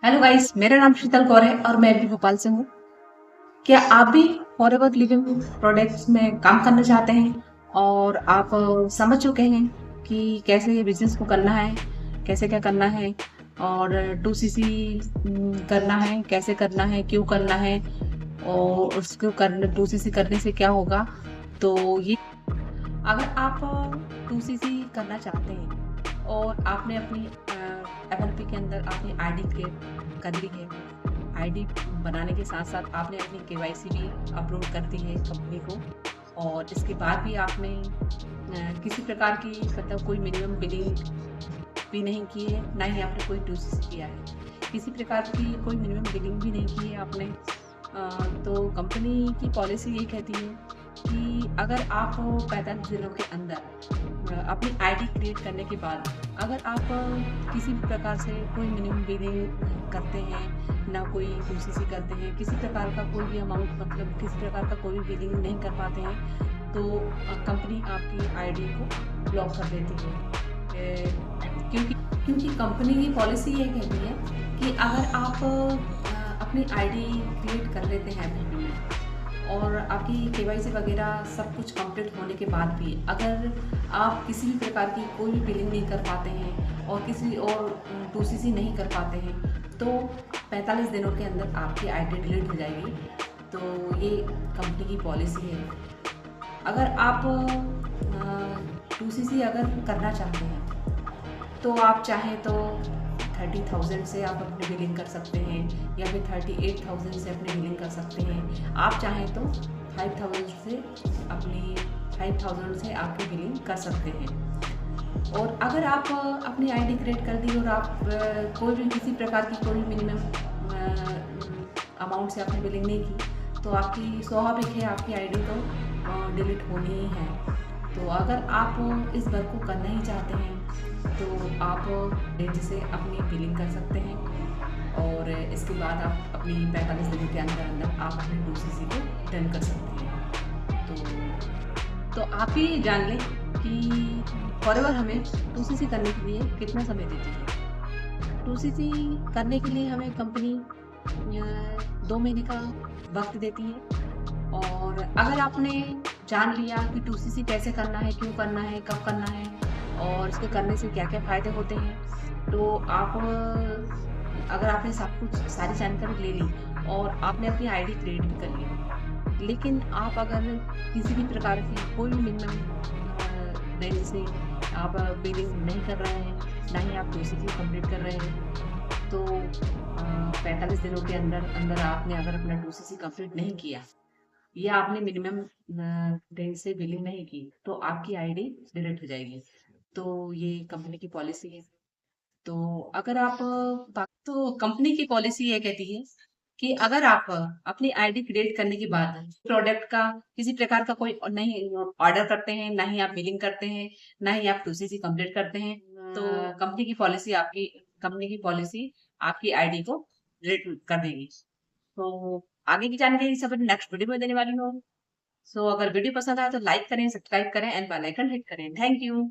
Hello guys, मेरा नाम शीतल कौर है और मैं भी भोपाल से हूँ। क्या आप भी फॉरएवर लिविंग प्रोडक्ट्स में काम करना चाहते हैं और आप समझ चुके हैं कि कैसे ये बिजनेस को करना है, कैसे क्या करना है और 2CC करना है, कैसे करना है, क्यों करना है और उसको करने 2CC करने से क्या होगा। तो ये अगर आप 2CC करना चाहते हैं और आपने अपनी एफएलपी के अंदर अपनी आईडी क्रिएट कर ली है, आईडी बनाने के साथ साथ आपने अपनी केवाईसी भी अपलोड कर दी है कंपनी को और इसके बाद भी आपने किसी प्रकार की मतलब कोई मिनिमम बिलिंग भी नहीं की है, ना ही आपने कोई 2CC किया है, किसी प्रकार की कोई मिनिमम बिलिंग भी नहीं की है आपने। तो कंपनी की पॉलिसी ये कहती है कि अगर आप 45 दिनों के अंदर अपनी आईडी क्रिएट करने के बाद अगर आप किसी भी प्रकार से कोई मिनिमम बिलिंग करते हैं, ना कोई 2CC करते हैं, किसी प्रकार का कोई भी अमाउंट मतलब किसी प्रकार का कोई भी बिलिंग नहीं कर पाते हैं, तो कंपनी आपकी आईडी को ब्लॉक कर देती है। क्योंकि क्योंकि कंपनी की पॉलिसी ये कहती है कि अगर आप अपनी आईडी क्रिएट कर लेते हैं एफएलपी में और आपकी केवाईसी वगैरह सब कुछ कंप्लीट होने के बाद भी अगर आप किसी भी प्रकार की कोई भी बिलिंग नहीं कर पाते हैं और किसी और 2CC नहीं कर पाते हैं, तो 45 दिनों के अंदर आपकी आईडी डिलीट हो जाएगी। तो ये कंपनी की पॉलिसी है। अगर आप 2CC अगर करना चाहते हैं तो आप चाहें तो 30,000 से आप अपनी बिलिंग कर सकते हैं या फिर 38,000 से अपनी बिलिंग कर सकते हैं। आप चाहें तो 5,000 से अपनी 5,000 से आपकी बिलिंग कर सकते हैं। और अगर आप अपनी आईडी क्रिएट कर दी और आप कोई भी किसी प्रकार की कोई मिनिमम अमाउंट से आपने बिलिंग नहीं की, तो आपकी स्वाभाविक है आपकी आईडी तो डिलीट होनी ही है। तो अगर आप इस वर्क को करना ही चाहते हैं तो आप जैसे अपनी बिलिंग कर सकते हैं और इसके बाद आप अपनी 45 दिनों के अंदर अंदर आप अपने 2CC को डन कर सकते हैं। तो आप भी जान लें कि फॉरएवर हमें 2CC करने के लिए कितना समय देती है। 2CC करने के लिए हमें कंपनी 2 महीने का वक्त देती है और अगर आपने जान लिया कि 2CC कैसे करना है, क्यों करना है, कब करना है और इसको करने से क्या-क्या फ़ायदे होते हैं, तो आप अगर आपने सब कुछ सारी जानकारी ले ली और आपने अपनी आईडी क्रिएट भी कर ली, लेकिन आप अगर किसी भी प्रकार की कोई भी मिनिमम रेंज से आप बिलिंग नहीं कर रहे हैं, ना ही आप 2CC कंप्लीट कर रहे हैं, तो 45 दिनों के अंदर अंदर आपने अगर अपना 2CC कंप्लीट नहीं किया या आपने मिनिमम रेंज से बिलिंग नहीं की, तो आपकी आईडी डिलीट हो जाएगी। तो ये कंपनी की पॉलिसी है। तो अगर आप तो कंपनी की पॉलिसी ये कहती है कि अगर आप अपनी आईडी क्रिएट करने के बाद प्रोडक्ट का किसी प्रकार का कोई नहीं ऑर्डर करते हैं, ना ही आप बिलिंग करते हैं, ना ही आप 2CC कंप्लीट करते हैं, तो कंपनी की पॉलिसी आपकी आईडी को डिलीट कर देगी। तो आगे की जानकारी सब नेक्स्ट वीडियो में देने वाली हूँ। सो अगर वीडियो पसंद आए तो लाइक करें, सब्सक्राइब करें एंड बेल आइकन हिट करें। Thank you.